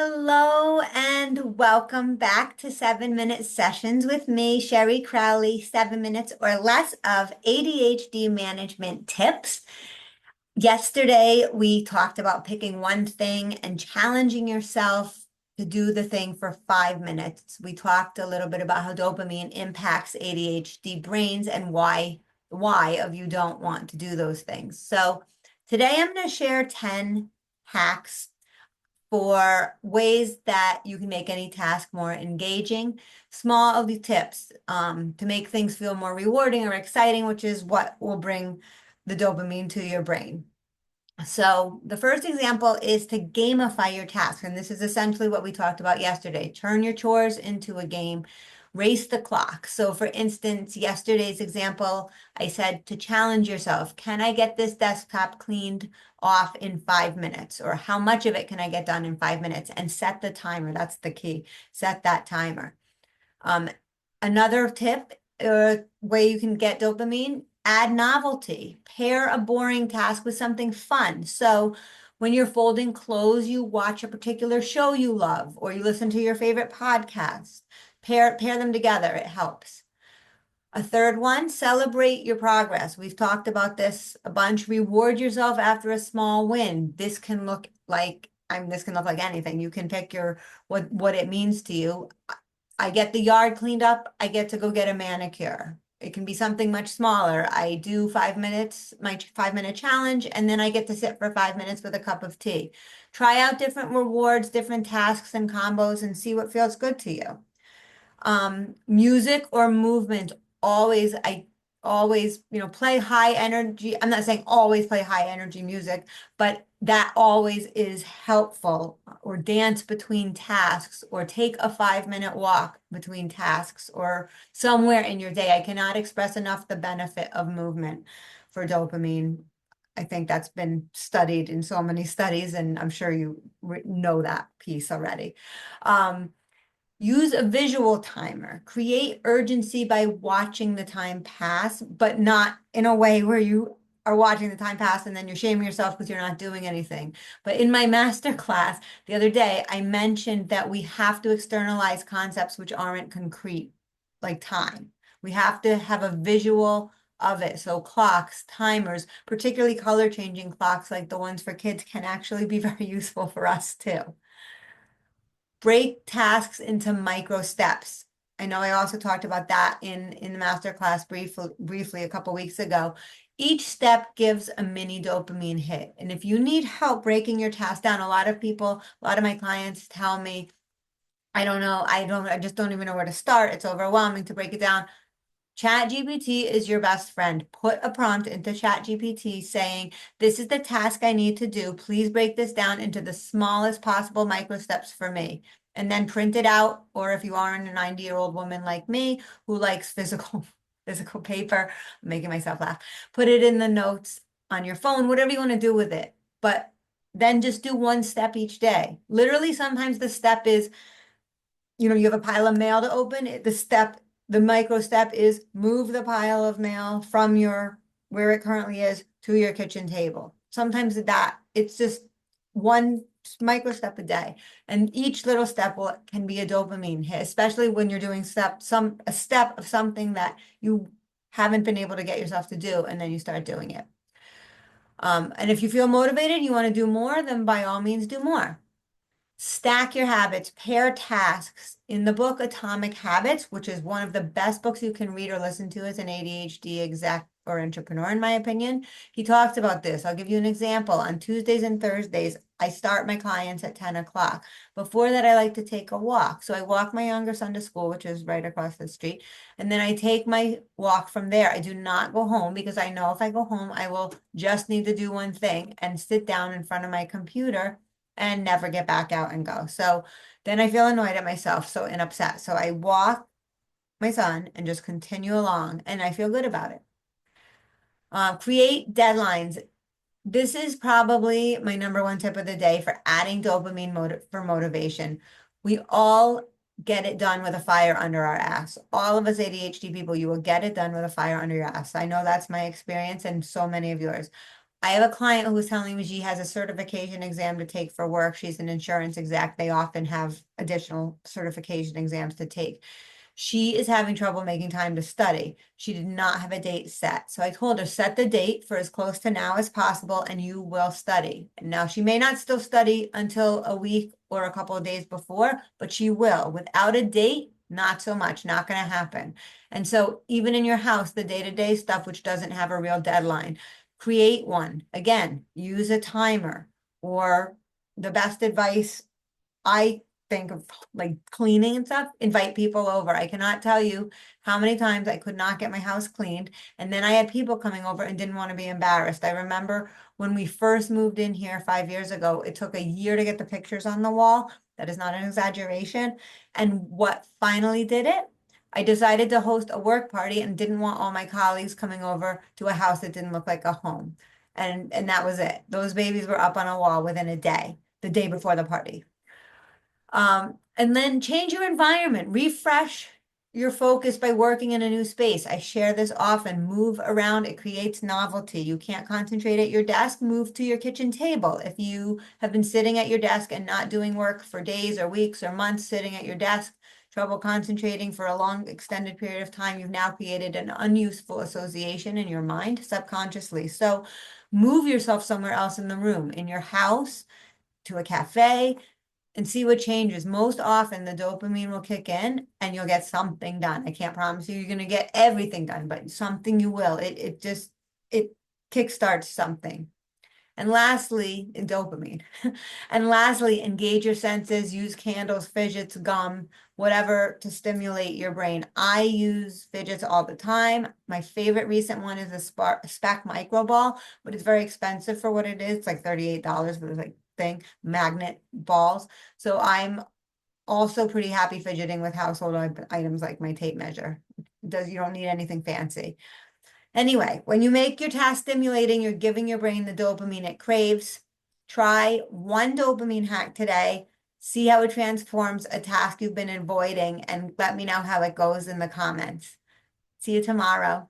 Hello and welcome back to 7 Minute Sessions with me, Sherry Crowley, 7 minutes or less of ADHD management tips. Yesterday, we talked about picking one thing and challenging yourself to do the thing for 5 minutes. We talked a little bit about how dopamine impacts ADHD brains and why of you don't want to do those things. So today I'm going to share 10 hacks for ways that you can make any task more engaging. Small of the tips to make things feel more rewarding or exciting, which is what will bring the dopamine to your brain. So the first example is to gamify your task. And this is essentially what we talked about yesterday. Turn your chores into a game, race the clock. So for instance, yesterday's example, I said to challenge yourself, can I get this desktop cleaned off in 5 minutes? Or how much of it can I get done in 5 minutes? And set the timer. That's the key. Set that timer. Um, Another tip, way you can get dopamine, add novelty. Pair a boring task with something fun. So when you're folding clothes, you watch a particular show you love, or you listen to your favorite podcast. Pair them together. It helps. A third one, celebrate your progress. We've talked about this a bunch. Reward yourself after a small win. This can look like, this can look like anything. You can pick what it means to you. I get the yard cleaned up, I get to go get a manicure. It can be something much smaller. I do 5 minutes, my 5 minute challenge, and then I get to sit for 5 minutes with a cup of tea. Try out different rewards, different tasks and combos, and see what feels good to you. Music or movement, I always, play high energy. I'm not saying always play high energy music, but that always is helpful. Or dance between tasks, or take a 5 minute walk between tasks, or somewhere in your day. I cannot express enough the benefit of movement for dopamine. I think that's been studied in so many studies, and I'm sure you know that piece already. Use a visual timer. Create urgency by watching the time pass, but not in a way where you are watching the time pass and then you're shaming yourself because you're not doing anything. But in my master class the other day, I mentioned that we have to externalize concepts which aren't concrete, like time. We have to have a visual of it. So clocks, timers, particularly color changing clocks like the ones for kids, can actually be very useful for us too. Break tasks into micro steps. I know I also talked about that in the master class briefly a couple weeks ago. Each step gives a mini dopamine hit. And if you need help breaking your task down, a lot of my clients tell me, I don't know, I just don't even know where to start. It's overwhelming to break it down. ChatGPT is your best friend. Put a prompt into ChatGPT saying, this is the task I need to do. Please break this down into the smallest possible micro steps for me. And then print it out. Or if you aren't a 90-year-old woman like me who likes physical paper, I'm making myself laugh, put it in the notes on your phone, whatever you want to do with it. But then just do one step each day. Literally, sometimes the step is, you have a pile of mail to open. The micro step is move the pile of mail from where it currently is to your kitchen table. Sometimes it's just one micro step a day. And each little step can be a dopamine hit, especially when you're doing a step of something that you haven't been able to get yourself to do, and then you start doing it. And if you feel motivated, you want to do more, then by all means do more. Stack your habits, pair tasks. In the book Atomic Habits, which is one of the best books you can read or listen to as an ADHD exec or entrepreneur, in my opinion, he talks about this. I'll give you an example. On Tuesdays and Thursdays, I start my clients at 10 o'clock. Before that, I like to take a walk. So I walk my younger son to school, which is right across the street. And then I take my walk from there. I do not go home because I know if I go home, I will just need to do one thing and sit down in front of my computer and never get back out and go. So then I feel annoyed at myself and upset. So I walk my son and just continue along, and I feel good about it. Create deadlines. This is probably my number one tip of the day for adding dopamine for motivation. We all get it done with a fire under our ass. All of us ADHD people, you will get it done with a fire under your ass. I know that's my experience and so many of yours. I have a client who was telling me she has a certification exam to take for work. She's an insurance exec. They often have additional certification exams to take. She is having trouble making time to study. She did not have a date set. So I told her, set the date for as close to now as possible and you will study. And now she may not still study until a week or a couple of days before, but she will. Without a date, not so much, not going to happen. And so even in your house, the day-to-day stuff, which doesn't have a real deadline, create one. Again, use a timer, or the best advice I think of, like cleaning and stuff, invite people over. I cannot tell you how many times I could not get my house cleaned. And then I had people coming over and didn't want to be embarrassed. I remember when we first moved in here 5 years ago, it took a year to get the pictures on the wall. That is not an exaggeration. And what finally did it? I decided to host a work party and didn't want all my colleagues coming over to a house that didn't look like a home. And that was it. Those babies were up on a wall within a day, the day before the party. And then change your environment, refresh your focus by working in a new space. I share this often. Move around, it creates novelty. You can't concentrate at your desk, move to your kitchen table. If you have been sitting at your desk and not doing work for days or weeks or months, sitting at your desk, trouble concentrating for a long extended period of time, you've now created an unuseful association in your mind subconsciously. So move yourself somewhere else in the room, in your house, to a cafe, and see what changes. Most often the dopamine will kick in and you'll get something done. I can't promise you you're going to get everything done, but something you will. It just, it kickstarts something. And lastly, dopamine. And lastly, engage your senses, use candles, fidgets, gum, whatever to stimulate your brain. I use fidgets all the time. My favorite recent one is a Spac Micro Ball, but it's very expensive for what it is. It's like $38 for this like thing, magnet balls. So I'm also pretty happy fidgeting with household items like my tape measure. You don't need anything fancy. Anyway, when you make your task stimulating, you're giving your brain the dopamine it craves. Try one dopamine hack today. See how it transforms a task you've been avoiding, and let me know how it goes in the comments. See you tomorrow.